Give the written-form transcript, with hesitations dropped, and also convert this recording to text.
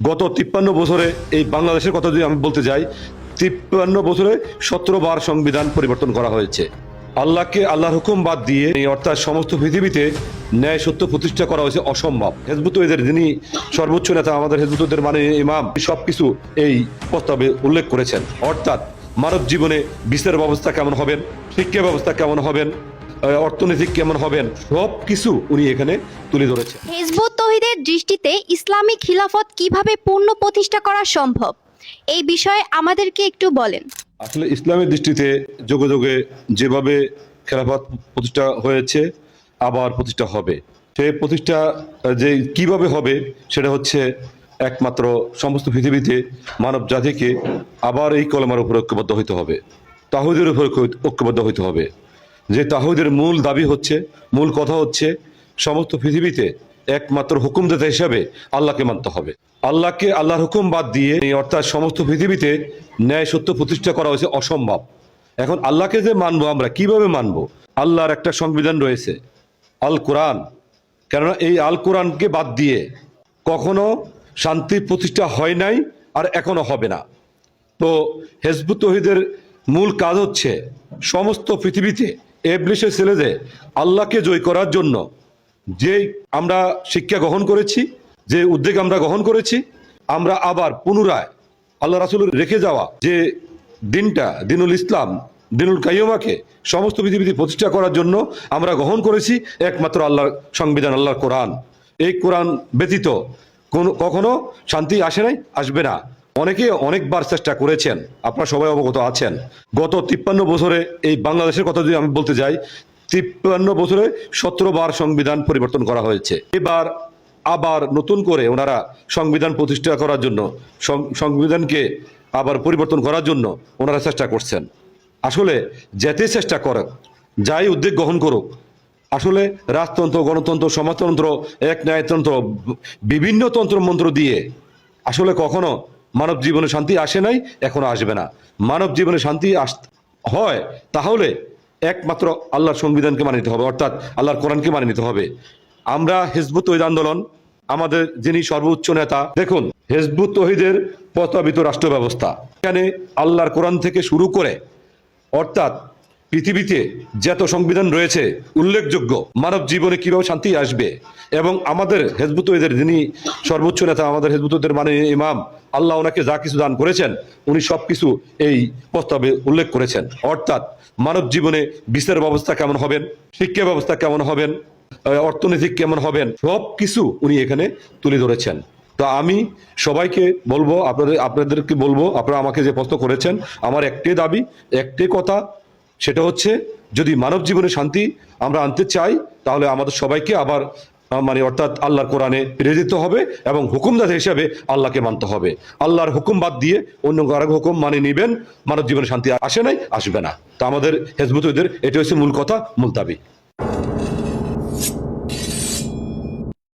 গত 53 বছরে এই বাংলাদেশের কথা যদি আমি বলতে যাই, 53 বছরে 17 বার সংবিধান পরিবর্তন করা হয়েছে। আল্লাহকে আল্লাহর হুকুম বাদ দিয়ে অর্থাৎ সমস্ত পৃথিবীতে ন্যায় সত্য প্রতিষ্ঠা করা হয়েছে অসম্ভব। হেজবুত তৌহিদের যিনি সর্বোচ্চ নেতা, আমাদের হেজবুতদের মানে ইমাম, সবকিছু এই প্রস্তাবে উল্লেখ করেছেন। অর্থাৎ মানব জীবনে বিচার ব্যবস্থা কেমন হবেন, শিক্ষা ব্যবস্থা কেমন হবেন, অর্থনৈতিক কেমন হবেন, সব কিছু উনি এখানে তুলে ধরেছেন। হিজবুত তৌহিদের দৃষ্টিতে ইসলামী খিলাফত কিভাবে পূর্ণ প্রতিষ্ঠা করা সম্ভব, এই বিষয়ে আমাদেরকে একটু বলেন। আসলে ইসলামের দৃষ্টিতে যুগে যুগে যেভাবে খেলাফত প্রতিষ্ঠা হয়েছে আবার প্রতিষ্ঠা হবে, সেই প্রতিষ্ঠা যে কিভাবে হবে সেটা হচ্ছে একমাত্র সমস্ত পৃথিবীতে মানব জাতিকে আবার এই কলেমার উপর ঐক্যবদ্ধ হইতে হবে, তাওহীদের উপর ঐক্যবদ্ধ হইতে হবে। যে তাওহীদের মূল দাবি হচ্ছে, মূল কথা হচ্ছে সমস্ত পৃথিবীতে একমাত্র হুকুমদাতা হিসাবে আল্লাহকে মানতে হবে। আল্লাহকে আল্লাহর হুকুম বাদ দিয়ে অর্থাৎ সমস্ত পৃথিবীতে ন্যায় সত্য প্রতিষ্ঠা করা হয়েছে অসম্ভব। এখন আল্লাহকে যে মানবো, আমরা কিভাবে মানবো? আল্লাহর একটা সংবিধান রয়েছে, আল কোরআন। কেননা এই আল কোরআনকে বাদ দিয়ে কখনো শান্তি প্রতিষ্ঠা হয় নাই, আর এখনো হবে না। তো হেজবুত তৌহিদের মূল কাজ হচ্ছে সমস্ত পৃথিবীতে ইবলীসের ছেলেদের আল্লাহকে জয় করার জন্য যে আমরা শিক্ষা গ্রহণ করেছি, যে উদ্যোগ আমরা গ্রহণ করেছি, আমরা আবার পুনরায় আল্লাহ রাসূলের রেখে যাওয়া যে দিনটা, দিনুল ইসলাম, দিনুল কাইয়্যিমাকে সমস্ত পৃথিবীতে প্রতিষ্ঠা করার জন্য আমরা গ্রহণ করেছি একমাত্র আল্লাহর সংবিধান, আল্লাহর কোরআন। এই কোরআন ব্যতীত কখনো শান্তি আসে নাই, আসবে না। অনেকে অনেকবার চেষ্টা করেছেন, আপনারা সবাই অবগত আছেন। গত 53 বছরে এই বাংলাদেশের কথা যদি আমি বলতে যাই, 53 বছরে 17 বার সংবিধান পরিবর্তন করা হয়েছে। এবার আবার নতুন করে ওনারা সংবিধান প্রতিষ্ঠা করার জন্য, সংবিধানকে আবার পরিবর্তন করার জন্য ওনারা চেষ্টা করছেন। আসলে যেতে চেষ্টা করুক, যাই উদ্যোগ গ্রহণ করুক, আসলে রাজতন্ত্র, গণতন্ত্র, সমাজতন্ত্র, এক ন্যায়তন্ত্র, বিভিন্ন তন্ত্রমন্ত্র দিয়ে আসলে কখনো মানব জীবনে শান্তি আসে নাই, এখনো আসবে না। মানব জীবনে শান্তি হয় তাহলে একমাত্র আল্লাহর সংবিধানকে মানে নিতে হবে, অর্থাৎ আল্লাহর কোরআনকে মানে নিতে হবে। আমরা হিজবুত তৌহিদ আন্দোলন, আমাদের যিনি সর্বোচ্চ নেতা, দেখুন হিজবুত তৌহিদের প্রস্তাবিত রাষ্ট্র ব্যবস্থা, এখানে আল্লাহর কোরআন থেকে শুরু করে অর্থাৎ পৃথিবীতে যত সংবিধান রয়েছে উল্লেখযোগ্য, মানব জীবনে কিভাবে শান্তি আসবে, এবং আমাদের হেজবুত তৌহিদের যিনি সর্বোচ্চ নেতা, আমাদের হেজবুত তৌহিদের মানে ইমাম, আল্লাহ ওনাকে যা কিছু দান করেছেন উনি সবকিছু এই প্রস্তাবে উল্লেখ করেছেন। অর্থাৎ মানব জীবনে বিচার ব্যবস্থা কেমন হবেন, শিক্ষা ব্যবস্থা কেমন হবেন, অর্থনৈতিক কেমন হবেন, সব কিছু উনি এখানে তুলে ধরেছেন। তো আমি সবাইকে বলবো, আপনাদেরকে বলবো, আপনারা আমাকে যে প্রশ্ন করেছেন, আমার একটাই দাবি, একটাই কথা, সেটা হচ্ছে যদি মানব জীবনে শান্তি আমরা আনতে চাই তাহলে আমাদের সবাইকে আবার অর্থাৎ আল্লাহর কোরআনে ফিরে যেতে হবে এবং হুকুমদাতা হিসেবে আল্লাহকে মানতে হবে। আল্লাহর হুকুম বাদ দিয়ে অন্য কারো হুকুম মানে নিবেন, মানব জীবনে শান্তি আসে নাই, আসবে না। তা আমাদের হেজবুত তৌহিদের এটা হচ্ছে মূল কথা, মূল দাবি।